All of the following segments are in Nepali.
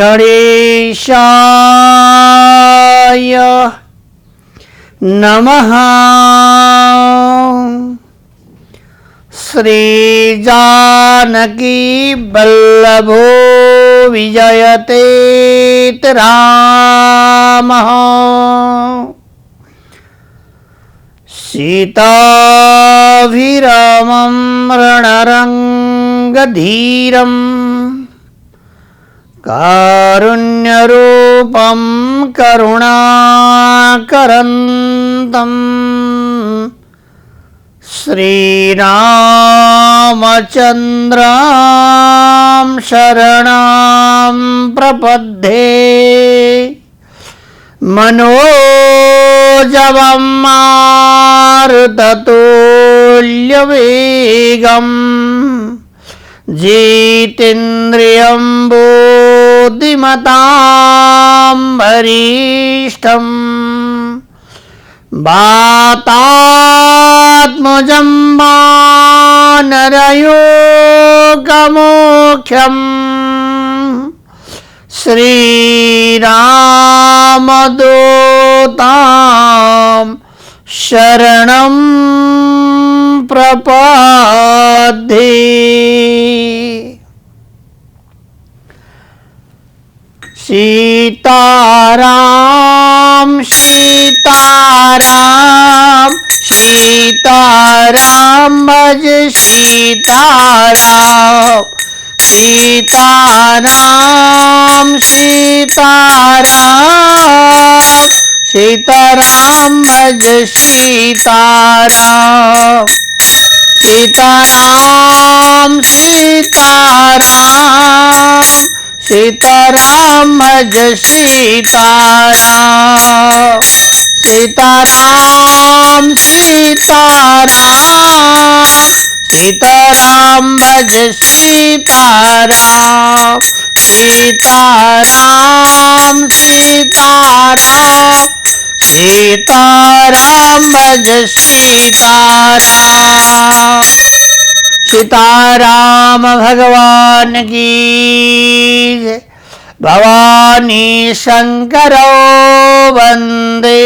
गणेशाय नमः। श्री जानकी वल्लभो विजयते रामः। सीताभिरामं रणरङ्गधीरं कारुण्यरूपं करुणाकरन्तं श्रीरामचन्द्रं शरणं प्रपद्ये। मनोजवं मारुततुल्यवेगं जितेन्द्रियं बुद्धिमतां वरिष्ठं वातात्मजं वानरयोगमोख्यम् श्रीरामदूतं शरणं प्रपद्ये। सीताराम सीताराम सीताराम भज सीताराम। सीताराम सीताराम सीताराम भज सीताराम। सीताराम सीताराम सीताराम भज सीताराम। सीताराम सीताराम सीताराम भज सीताराम। सीताराम सीताराम सीताराम भज सीताराम। सीताराम भगवान की जय। भवानी शंकरो वंदे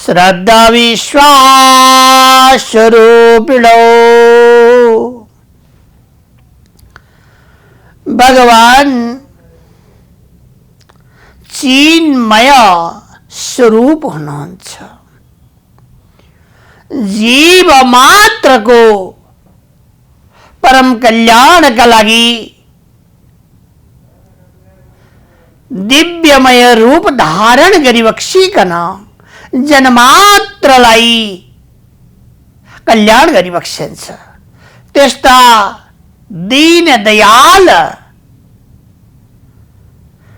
श्रद्धा विश्वास स्वरूपिणो। भगवान चिन्मय स्वरूप हुनुहुन्छ। जीव मात्र को परम कल्याण का लागि दिव्यमय रूप धारण गरी बक्सीकन जनमात्रलाई कल्याण गरी बक्सिन्छ। त्यस्ता दीन दयाल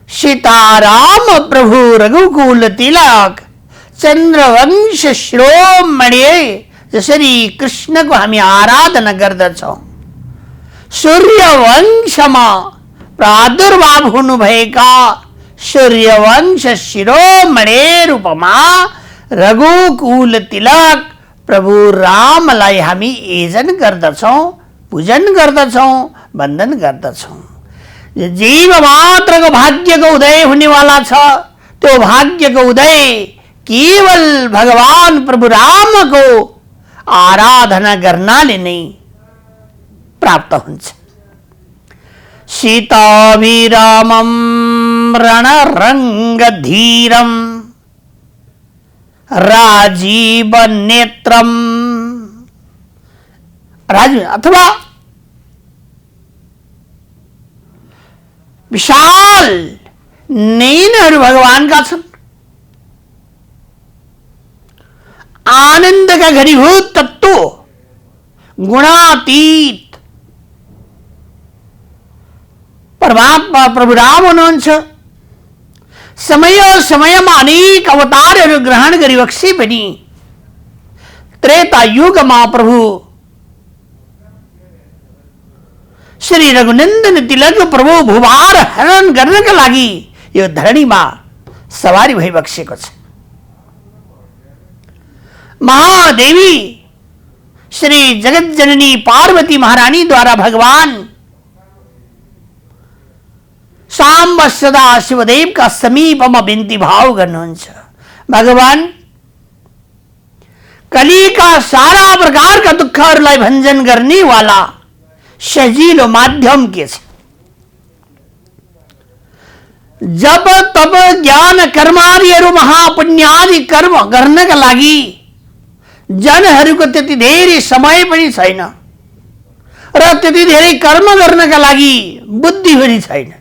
सीताराम प्रभु रघुकुल तिलक चंद्रवंश शिरोमणि जसरी कृष्ण को हामी आराधना गर्दछौं, सूर्यवंशमा प्रादुर्भाव हुनुभएका सूर्यवंश शिरोमणि रूपमा रघुकुल तिलक प्रभु रामलाई हामी यजन गर्दछौं, पूजन गर्दछौं, वन्दन गर्दछौं। जीव मात्र को भाग्य को उदय होने वाला छ, त्यो भाग्य को उदय केवल भगवान प्रभु राम को आराधना गर्नाले नै प्राप्त हुन्छ। सीताभिरामं रणरङ्गधीरं राजीवनेत्रं अथवा विशाल नयनहरू भगवानका छन्। आनंद का घनीभूत तत्व गुणातीत परमात्मा प्रभु राम हुनुहुन्छ। समय समयमा अनेक अवतारहरू ग्रहण गरी बक्से पनि त्रेता युगमा प्रभु श्री रघुनन्दन तिलक प्रभु भूभार हरण गर्नका लागि यो धरणीमा सवारी भई बक्सेको छ। महादेवी श्री जगत जननी पार्वती महारानी द्वारा भगवान साम्ब सदा शिवदेवका समीपमा बिन्ती भाव गर्नुहुन्छ। भगवान, कलिका सारा प्रकारका दुःखहरूलाई भञ्जन गर्ने वाला सजिलो माध्यम के छ? जप तप ज्ञान कर्मादिहरू महापुण्यादि कर्म गर्नका लागि जनहरूको त्यति धेरै समय पनि छैन र त्यति धेरै कर्म गर्नका लागि बुद्धि पनि छैन।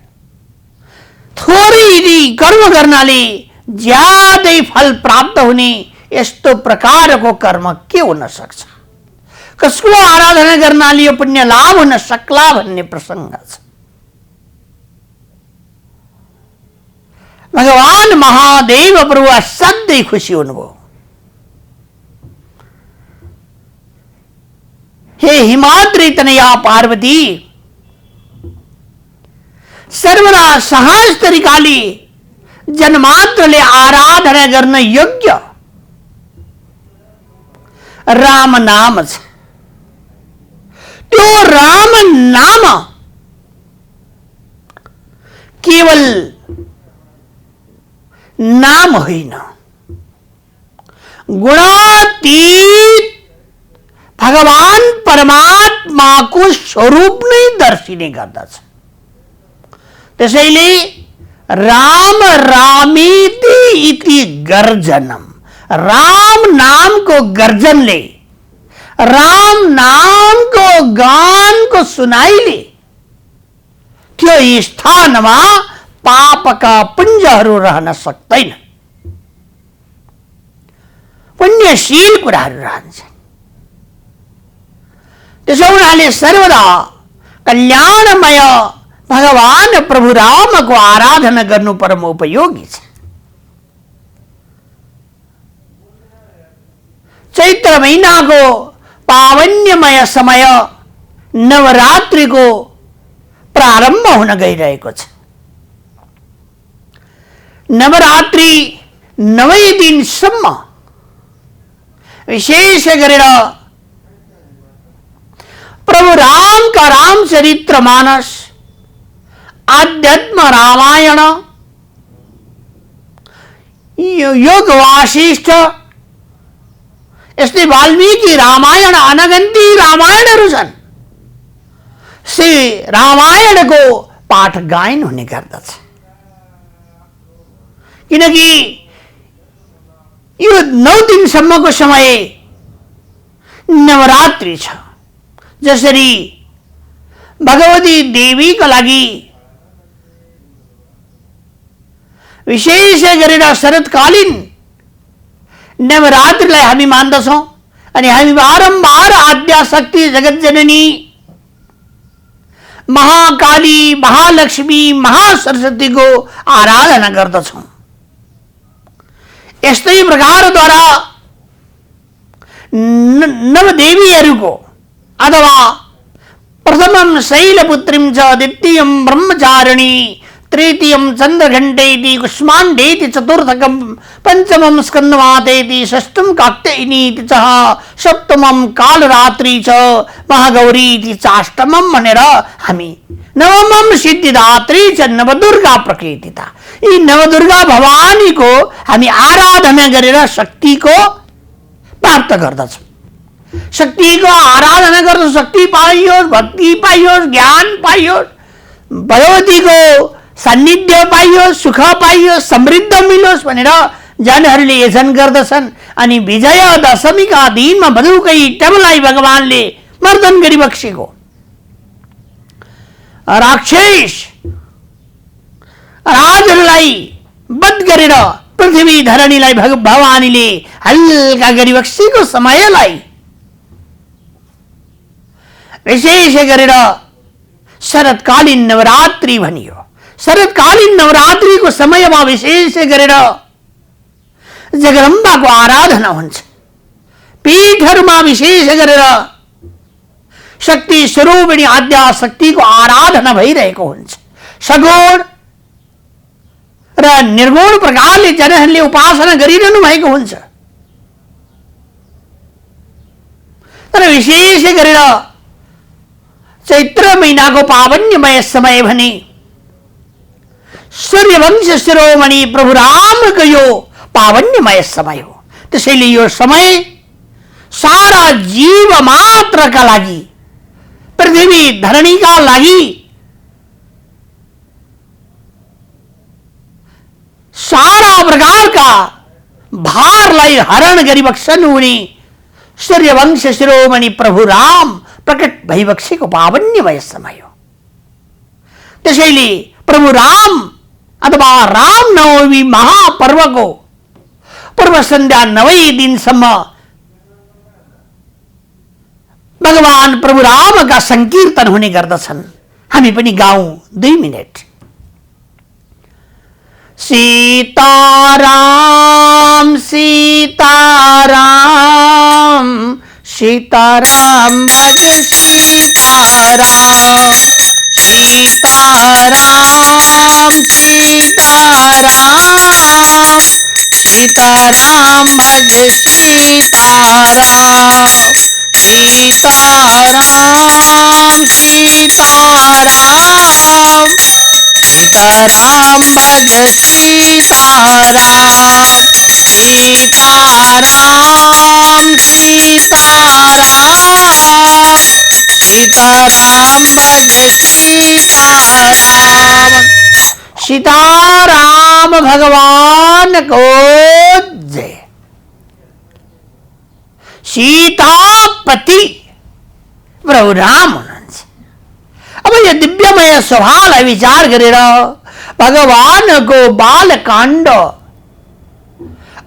थोरै यदि कर्म गर्नाले ज्यादै फल प्राप्त हुने यस्तो प्रकारको कर्म के हुन सक्छ? कसको आराधना गर्नाले यो पुण्य लाभ हुन सक्ला भन्ने प्रसङ्ग छ। भगवान महादेव प्रभु असाध्यै खुसी हुनुभयो। हे हिमाद्री तनया पार्वती, सर्वदा सहज तरिकाले जन्मात्रले आराधना गर्न योग्य राम नाम छ। त्यो राम नाम केवल नाम होइन, गुणातीत भगवान परमात्माको स्वरूप नै दर्शिने गर्दछ। त्यसैले राम रामेति इति गर्जनम, राम नामको गर्जनले, राम नामको गानको सुनाइले त्यो स्थानमा पापका पुञ्जहरू रहन सक्दैन, पुण्यशील कुराहरू रहन्छन्। त्यसो हुनाले सर्वदा कल्याणमय भगवान प्रभु रामको आराधना गर्नु परम उपयोगी छ। चैत्र महिनाको पावन्यमय समय नवरात्रिको प्रारम्भ हुन गइरहेको छ। नवरात्रि 9 दिनसम्म विशेष गरेर प्रभु रामका रामचरित्र मानस, आध्यात्म रामायण, योग वासिष्ठ, यस्तै वाल्मीकि रामायण, अनगन्ती रामायणहरू छन्। श्री रामायणको पाठ गायन हुने गर्दछ। किनकि यो 9 दिनसम्मको समय नवरात्रि छ। जसरी भगवती देवीका लागि विशेष गरेर शरतकालीन नवरात्रिलाई हामी मान्दछौँ अनि हामी बारम्बार आद्याशक्ति जगतजननी महाकाली, महालक्ष्मी, महासरस्वतीको आराधना गर्दछौँ। यस्तै प्रकारद्वारा नवदेवीहरूको अथवा प्रथमं शैलपुत्रीं च, द्वितीयं ब्रह्मचारिणी, तृतीयं चन्द्रघण्टेति, कुष्माण्डेति, चतुर्थकं पञ्चमं स्कन्दमातेति, षष्ठं कात्यायनीति च, सप्तमं कालरात्रि च, महागौरीति चाष्टमं भनेर हामी नवमं सिद्धिदात्री च नवदुर्गा प्रकृतिता, यी नवदुर्गा भवानीको हामी आराधना गरेर शक्तिको प्राप्त गर्दछौँ। शक्तिको आराधना गर्दा शक्ति पाइयोस्, भक्ति पाइयोस्, ज्ञान पाइयोस्, भगवतीको सान्निध्य पाइयोस्, सुख पाइयोस्, समृद्ध मिलोस् भनेर जनहरूले यजन गर्दछन्। अनि विजय दशमीका दिनमा बधुकै टबलाई भगवानले मर्दन गरिबक्सेको राक्षस राजहरूलाई वध गरेर पृथ्वी धरणीलाई भवानीले हल्का गरिबक्सेको समयलाई विशेष गरेर शरतकालीन नवरात्रि भनियो। शरतकालीन नवरात्रिको समयमा विशेष गरेर जगदम्बाको आराधना हुन्छ। पीठहरूमा विशेष गरेर शक्ति स्वरूपिणी आद्याशक्तिको आराधना भइरहेको हुन्छ। सगुण र निर्गुण प्रकारले जनहरूले उपासना गरिरहनु भएको हुन्छ। तर विशेष गरेर चैत्र महिनाको पावन्यमय समय भने सूर्यवंश शिरोमणि प्रभु रामको यो पावन्यमय समय हो। त्यसैले यो समय सारा जीव मात्रका लागि, पृथ्वी धरणीका लागि सारा प्रकारका भारलाई हरण गरिबक्सनु हुने सूर्यवंश शिरोमणि प्रभु राम प्रकट भइबक्सेको पावन्यमय समय हो। त्यसैले प्रभु राम अथवा रामनवमी महापर्वको पूर्व सन्ध्या 9 दिनसम्म भगवान प्रभु रामका संकीर्तन हुने गर्दछन्। हामी पनि गाउँ 2 मिनेट। सीताराम सीताराम सीताराम भज सीताराम सीताराम सीताराम सीताराम भज सीताराम सीताराम सीताराम सीताराम भज सीताराम सीताराम सीताराम सीताराम भज सीताराम। सीताराम भगवान को जय। सीतापति प्रभु राम हुनुहुन्छ। अब यो दिव्यमय स्वभावलाई विचार गरेर भगवानको बालकाण्ड,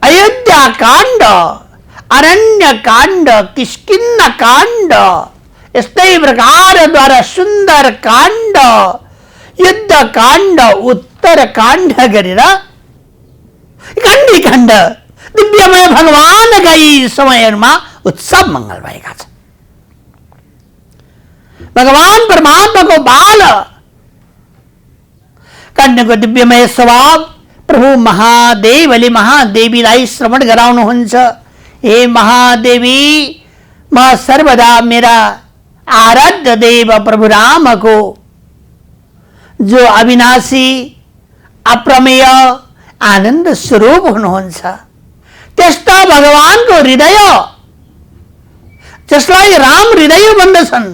अयोध्या काण्ड, अरण्य काण्ड, किष्किन्ध काण्ड, यस्तै प्रकारद्वारा सुन्दर काण्ड, युद्ध काण्ड, उत्तर काण्ड गरेर खण्डी खण्ड दिव्यमय भगवानका यी समयहरूमा उत्सव मङ्गल भएका छन्। भगवान परमात्माको बाल काण्डको दिव्यमय स्वभाव प्रभु महादेवले महादेवीलाई श्रवण गराउनुहुन्छ। हे महादेवी, म सर्वदा मेरा आराध्य देव प्रभु रामको जो अविनाशी अप्रमेय आनन्द स्वरूप हुनुहुन्छ, त्यस्ता भगवानको हृदय जसलाई राम हृदय भन्दछन्,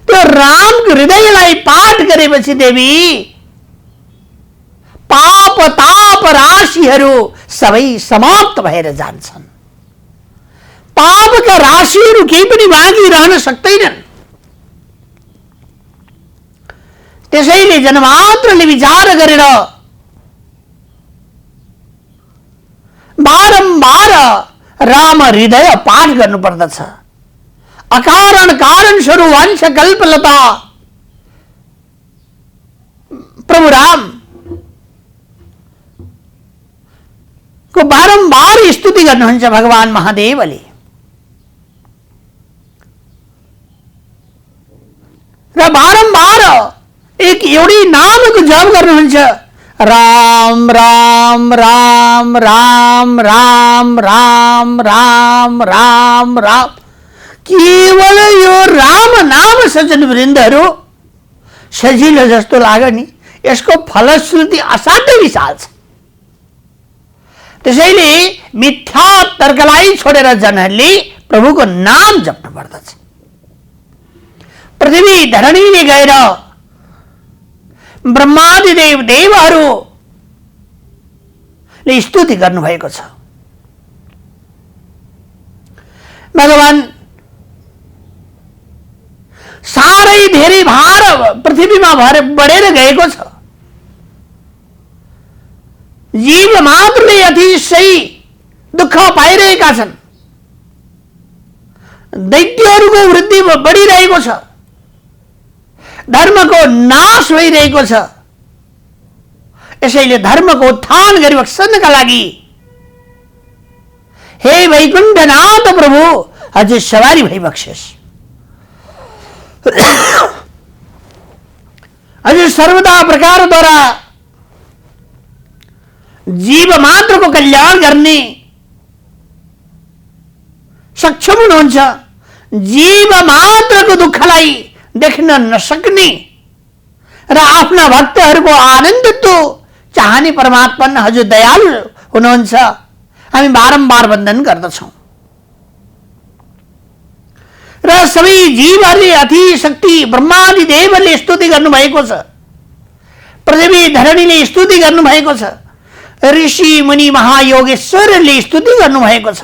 त्यो रामको हृदयलाई पाठ गरेपछि देवी पाप ताप राशिहरू सबै समाप्त भएर जान्छन्। पापका राशिहरू केही पनि बाँकी रहन सक्दैनन्। त्यसैले जनमात्रले विचार गरेर बारम्बार राम हृदय पाठ गर्नुपर्दछ। अकारण कारण स्वरूप अंश कल्पलता प्रभु राम को बारम्बार स्तुति गर्नुहुन्छ भगवान महादेवले। र बारम्बार एक एउटै नामको जप गर्नुहुन्छ, राम राम राम राम राम राम राम राम राम। केवल यो राम नाम सज्जन वृन्दहरू सजिलो जस्तो लाग्यो नि, यसको फलश्रुति असाध्यै विशाल छ। त्यसैले मिथ्या तर्कलाई छोडेर जनहरूले प्रभुको नाम जप्नु पर्दछ। पृथ्वी धरणीले गएर ब्रह्मादि देवहरूले स्तुति गर्नुभएको छ। भगवान साह्रै धेरै भार पृथ्वीमा बढेर गएको छ। जीव मात्रले अतिशय दुःख पाइरहेका छन्। दैत्यहरूको वृद्धि बढिरहेको छ। धर्मको नाश भइरहेको छ। यसैले धर्मको उत्थान गरिबक्सनका लागि हे वैकुण्ठनाथ प्रभु हजुर सवारी भइबक्सेस्। हजुर सर्वदा प्रकारद्वारा जीव मात्रको कल्याण गर्ने सक्षम हुनुहुन्छ। जीव मात्रको दुःखलाई देख्न नसक्ने र आफ्ना भक्तहरूको आनन्दत्व चाहने परमात्मा हजुर दयालु हुनुहुन्छ, हामी बारम्बार वन्दन गर्दछौँ। र सबै जीवहरूले अति शक्ति ब्रह्मादि देवले स्तुति गर्नुभएको छ, पृथ्वी धरणीले स्तुति गर्नुभएको छ, ऋषि मुनि महायोगेश्वरले स्तुति गर्नुभएको छ।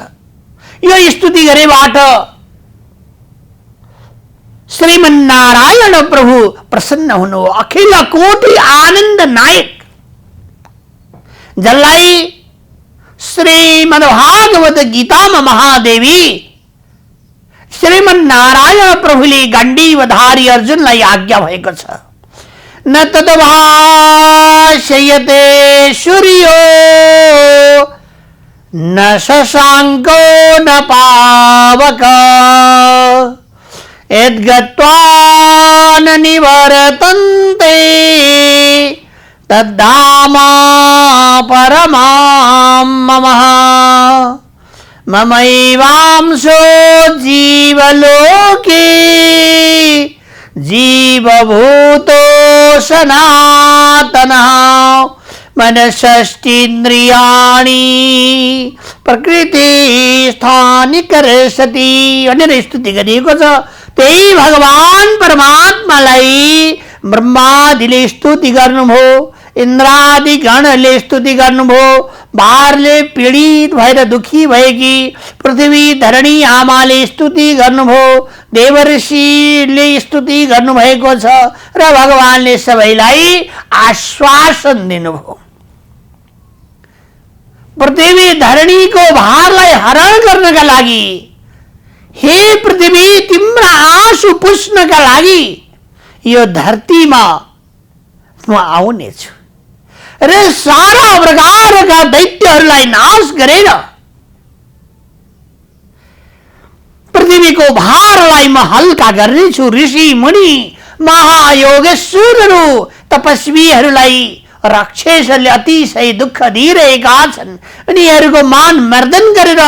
यो स्तुति गरेबाट श्रीमन्नारायण प्रभु प्रसन्न हुनु। अखिल कोटि आनन्द नायक, जसलाई श्रीमद्भागवत गीतामा महादेवी श्रीमन्नारायण प्रभुले गाण्डीवधारी अर्जुनलाई आज्ञा भएको छ, न तद्भाषयते सूर्यो न शशाङ्को न पावक यद्गत्वा न निवर्तन्ते तद्धाम परमां मम। ममैवांशो जीवलोके जीवभूतो सनातनः मनषष्ठीन्द्रियाणि प्रकृतिस्थानि कर्षति भनेर स्तुति गरिएको छ। त्यही भगवान परमात्मालाई ब्रह्मादिले स्तुति गर्नुभयो, इन्द्रादि गणले स्तुति गर्नुभयो, बारले पीडित भएर दुखी भएकी पृथ्वी धरणी आमाले स्तुति गर्नुभयो, देवर्षिले स्तुति गर्नुभएको छ र भगवानले सबैलाई आश्वासन दिनुभयो। पृथ्वी धरणीको भारलाई हरण गर्नका लागि, हे पृथ्वी तिम्रा आँसु पुस्नका लागि यो धरतीमा म आउनेछु र सारा प्रकारका दैत्यहरूलाई नाश गरेर पृथ्वीको भारलाई म हल्का गर्नेछु। ऋषि मुनि महायोगेश्वरहरू तपस्वीहरूलाई राक्षसहरूले अतिशय दुःख दिइरहेका छन्, उनीहरूको मान मर्दन गरेर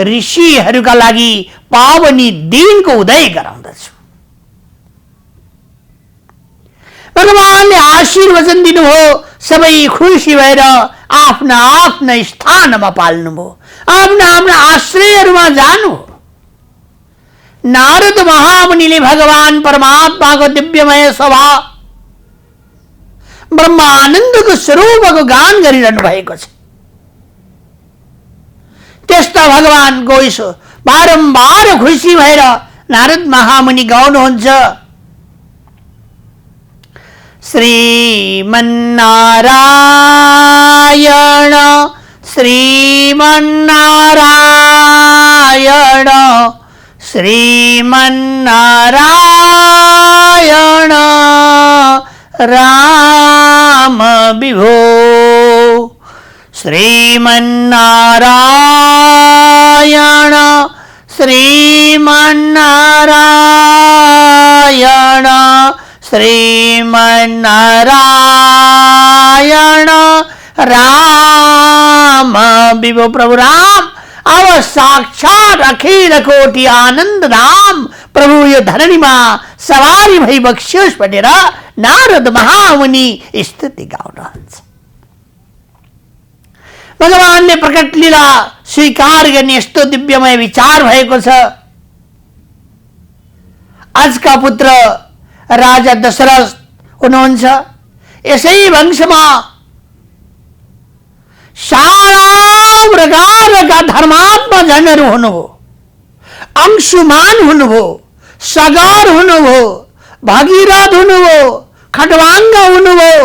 ऋषिहरूका लागि पावनी दिनको उदय गराउँदछु। भगवानले आशीर्वचन दिनुभयो, सबै खुसी भएर आफ्ना आफ्ना स्थानमा पाल्नुभयो, आफ्ना आफ्ना आश्रयहरूमा जानु। नारद महामुनिले भगवान परमात्माको दिव्यमय सभा ब्रह्मानन्दको स्वरूपको गान गरिरहनु भएको छ। त्यस्ता भगवानको यसो बारम्बार खुसी भएर नारद महामुनि गाउनुहुन्छ, श्रीमन्नारायण श्रीमन्नारायण श्रीमन्नारायण राम विभो श्रीमन्नारायण श्रीमन्नारायण श्रीमन्नारायण राम विभो। प्रभु राम अब साक्षात अखिल कोटि आनन्द धाम प्रभु यो धरणीमा सवारी भई बक्सियोस् भनेर नारद महामुनि स्तुति गाउनुहुन्छ। भगवानले प्रकट लीला स्वीकार गर्ने यस्तो दिव्यमय विचार भएको छ। आजका पुत्र राजा दशरथ हुनुहुन्छ, यसै वंशमा सारा प्रकारका धर्मात्मा जनहरू हुनुभयो। अंशुमान हुनुभयो, सगर हुनुभयो, भगीरथ हुनुभयो, खटवांग हुनुभयो,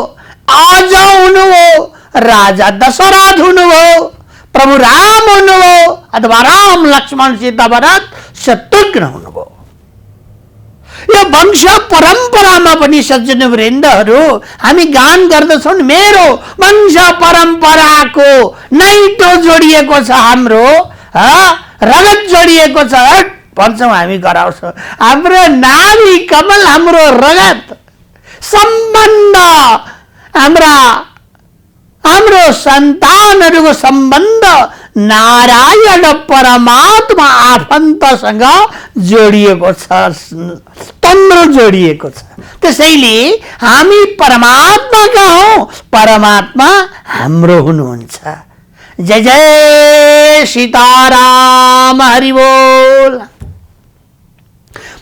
आज हुनुभयो, राजा दशरथ हुनुभयो, प्रभु राम हुनुभयो अथवा राम लक्ष्मण सीता भरत शत्रुघ्न हुनुभयो। यो वंश परम्परामा पनि सज्जन वृन्दहरू हामी गान गर्दछौँ, मेरो वंश परम्पराको नैटो जोडिएको छ, हाम्रो रगत जोडिएको छ भन्छौँ हामी, गराउँछौँ। हाम्रो नाभि कमल, हाम्रो रगत सम्बन्ध, हाम्रो सन्तानहरूको सम्बन्ध नारायण परमात्मा आफन्तसँग जोडिएको छ। राम्रो जोडिएको छ। त्यसैले हामी परमात्माका हौं, परमात्मा हाम्रो हुनुहुन्छ। जय जय सीताराम, हरि बोल।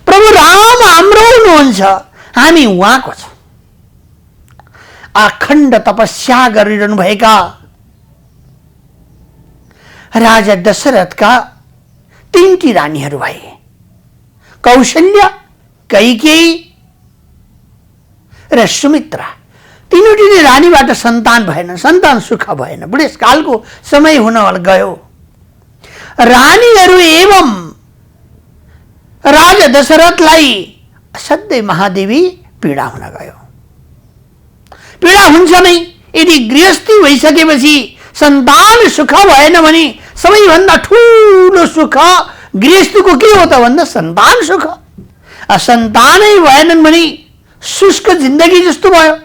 प्रभु राम हाम्रो हुनुहुन्छ, हामी उहाँको छौं। अखण्ड तपस्या गरिरहनु भएका राजा दशरथका तीनटी रानीहरू भए, कौशल्या, कैकेयी र सुमित्रा। तीनवटी रानीबाट सन्तान भएन, सन्तान सुख भएन, बुढेसकालको समय हुन गयो। रानीहरू एवं राजा दशरथलाई असाध्यै महादेवी पीडा हुन गयो। पीडा हुन्छ नै, यदि गृहस्थी भइसकेपछि सन्तान सुख भएन भने सबैभन्दा ठूलो सुख गृहस्थीको के हो त भन्दा सन्तान सुख। सन्तानै भएनन् भने शुष्क जिन्दगी जस्तो भयो।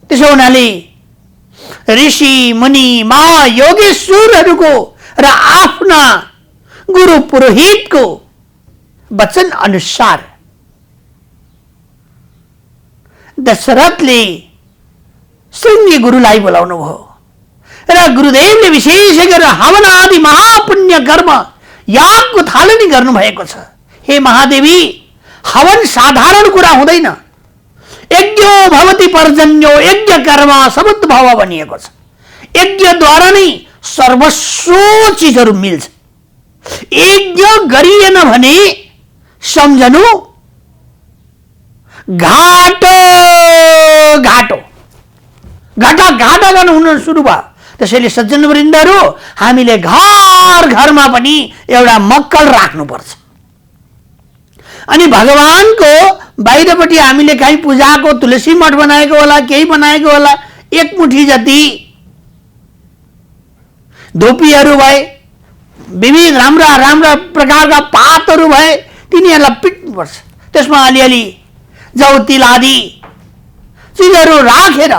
त्यसो हुनाले ऋषि मुनि महायोगेश्वरहरूको र आफ्ना गुरु पुरोहितको वचन अनुसार दशरथले श्रृंगी गुरुलाई बोलाउनु भयो र गुरुदेवले विशेष गरेर हवन आदि महापुण्य कर्म यागको थालनी गर्नु भएको छ। हे महादेवी, हवन साधारण कुरा हुँदैन। यज्ञो भवति पर्जन्यो, यज्ञ कर्म समुद्भव भनिएको छ। यज्ञद्वारा नै सर्वस्व चिजहरू मिल्छ। यज्ञ गरिएन भने सम्झनु घाटो घाटो घाटा घाटा गर्नु हुन सुरु भयो। त्यसैले सज्जन वृन्दहरू, हामीले घर घरमा पनि एउटा मक्कल राख्नुपर्छ। अनि भगवानको बाहिरपट्टि हामीले कहीँ पूजाको तुलसी मठ बनाएको होला, केही बनाएको होला, एक मुठी जति धोपीहरू भए, विविध राम्रा राम्रा प्रकारका पातहरू भए, तिनीहरूलाई पिट्नुपर्छ। त्यसमा अलिअलि जौ तिल आदि चिजहरू राखेर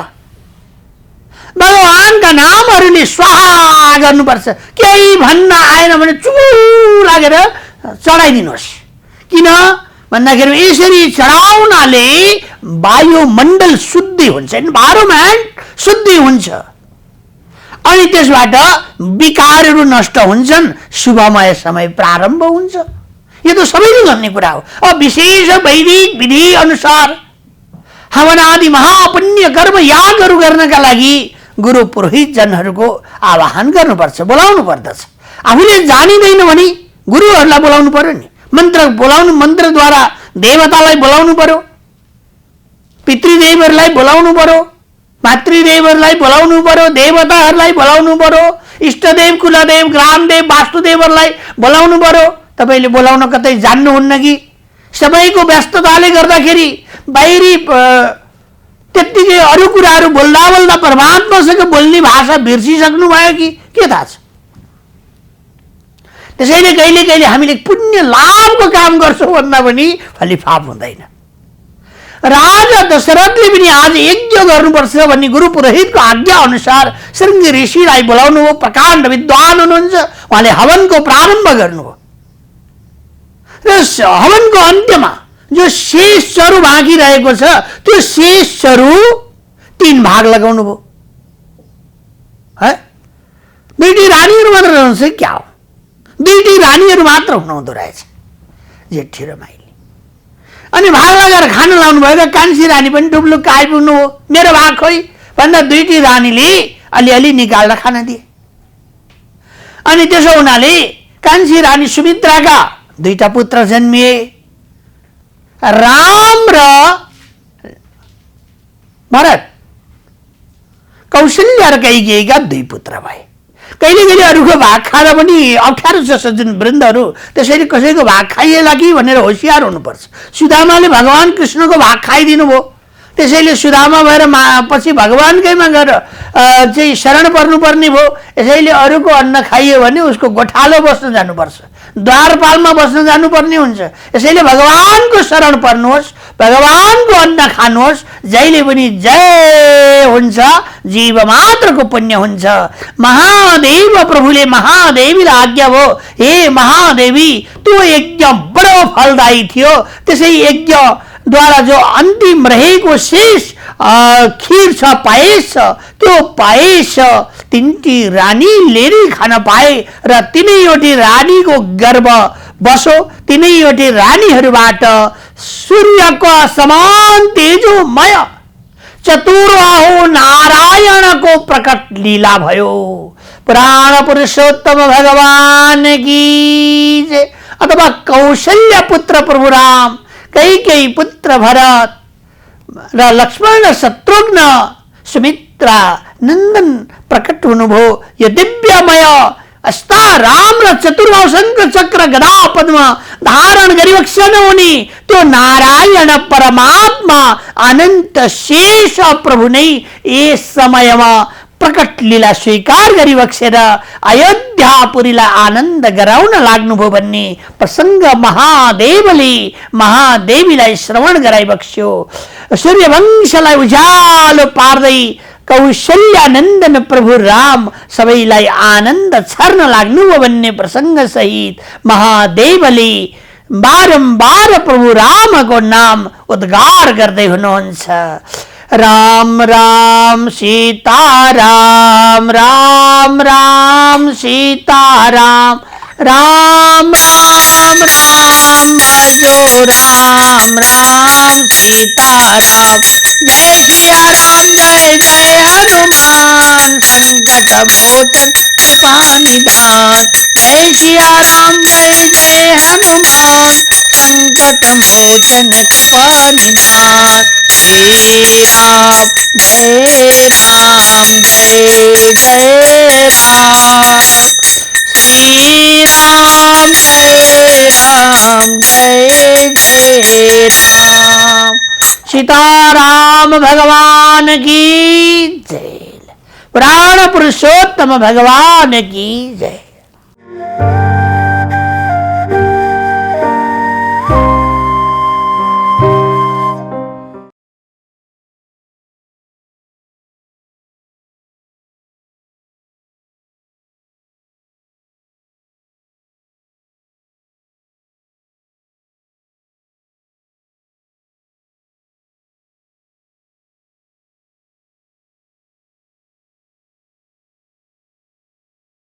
भगवानका नामहरूले स्वाहा गर्नुपर्छ। केही भन्न आएन भने चुप लागेर चढाइदिनुहोस्। किन भन्दाखेरि यसरी चढाउनाले वायुमण्डल शुद्धि हुन्छ, इन्भाइरोमेन्ट शुद्धि हुन्छ, अनि त्यसबाट विकारहरू नष्ट हुन्छन्, शुभमय समय प्रारम्भ हुन्छ। यो त सबैले गर्ने कुरा हो। अब विशेष वैदिक विधि अनुसार हवन आदि महापुण्य कर्म यागहरू गर्नका लागि गुरु पुरोहित जनहरूको आवाहन गर्नुपर्छ, बोलाउनु पर्दछ। आफूले जानिँदैन भने गुरुहरूलाई बोलाउनु पर्यो नि। मन्त्र बोलाउनु, मन्त्रद्वारा देवतालाई बोलाउनु पर्यो, पितृदेवहरूलाई बोलाउनु पर्यो, मातृदेवहरूलाई बोलाउनु पर्यो, देवताहरूलाई बोलाउनु पर्यो, इष्टदेव, कुलदेव, ग्रामदेव, वास्तुदेवहरूलाई बोलाउनु पर्यो। तपाईले बोलाउन कतै जान्नुहुन्न कि? सबैको व्यस्तताले गर्दाखेरि बाहिरी त्यतिकै अरू कुराहरू बोल्दा बोल्दा परमात्मासँग बोल्ने भाषा बिर्सिसक्नु भयो कि के थाहा छ? त्यसैले कहिले कहिले हामीले पुण्य लाभको काम गर्छौँ भन्दा पनि फलिफाप हुँदैन। राजा दशरथले पनि आज यज्ञ गर्नुपर्छ भन्ने गुरु पुरोहितको आज्ञा अनुसार श्रृंगी ऋषिलाई बोलाउनु हो। प्रकाण्ड विद्वान हुनुहुन्छ, उहाँले हवनको प्रारम्भ गर्नुभयो र हवनको अन्त्यमा जो शेष चरु बाँकी रहेको छ त्यो शेष चरु 3 भाग लगाउनु भयो। है, दुईटी रानीहरू मात्र रहन्छ क्या हो? दुईटी रानीहरू मात्र हुनुहुँदो रहेछ, जेठी र माइली। अनि भाग लगाएर खान लाउनु भयो। कान्छी रानी पनि डुब्लुक्क आइपुग्नु हो। मेरो भाग खोइ भन्दा दुईटी रानीले अलिअलि निकालेर खान दिए। अनि त्यसो हुनाले कान्छी रानी सुमित्राका 2टा पुत्र जन्मिए। राम र भरत, कौशल्या र कैकेयीका 2 पुत्र भए। कहिले कहिले अरूको भाग खाएर पनि अप्ठ्यारो छ सज्जन वृन्दहरू। त्यसैले कसैको भाग खाइएला कि भनेर होसियार हुनुपर्छ। सुदामाले भगवान कृष्णको भाग खाइदिनु भयो। त्यसैले सुदामा भएर पछि भगवानकैमा गएर चाहिँ शरण पर्नुपर्ने भयो। यसैले अरूको अन्न खाइयो भने उसको गोठालो बस्न जानुपर्छ, द्वारपालमा बस्न जानुपर्ने हुन्छ। यसैले भगवानको शरण पर्नुहोस्, भगवानको अन्न खानुहोस्, जहिले पनि जय हुन्छ, जीव मात्रको पुण्य हुन्छ। महादेव प्रभुले महादेवीलाई आज्ञा भयो, हे महादेवी त्यो यज्ञ बडो फलदायी थियो, त्यसै यज्ञद्वारा जो अन्तिम रहेको शेष खीर छ, पायस छ, त्यो पायस तिनटी रानीले नै खान पाए र तिनैवटी रानीको गर्भ बसो, तिनैवटी रानीहरूबाट सूर्यको समान तेजोमय चतुर्बाहु नारायणको प्रकट लीला भयो। पुराण पुरुषोत्तम भगवान की जय। अथवा कौशल्य पुत्र प्रभु राम, कैकेयी पुत्र भरत र लक्ष्मण शत्रुघ्न सुमित्रा नंदन प्रकट हुनुभयो। यो दिव्यमय अस्ता राम र चतुर्बाहु शंख चक्र गदा पद्म धारण गरिबक्सन हुने त्यो नारायण परमात्मा अनंत शेष प्रभु नै यस समयमा प्रकट लीला स्वीकार गरिबक्सेर अयोध्यापुरीलाई आनन्द गराउन लाग्नुभयो भन्ने प्रसंग महादेवले महादेवीलाई श्रवण गराइबक्स्यो। सूर्यवंशलाई उज्यालो पार्दै कौशल्यानन्दन प्रभु राम सबैलाई आनन्द छर्न लाग्नुभयो भन्ने प्रसंग सहित महादेवले बारम्बार प्रभु रामको नाम उद्गार गर्दै हुनुहुन्छ। राम राम सीता राम, राम राम सीता राम, राम राम राम भजो राम, राम सीता राम। जय सिया राम, जय जय हनुमान, संकट मोचन कृपा निधान। जय सिया राम, जय जय हनुमान, संकट मोचन कृपा निधान। श्री राम जय राम, जय जय राम। श्री राम जय राम, जय जय राम। सीताराम भगवान की जय। पुराण पुरुषोत्तम भगवान की जय।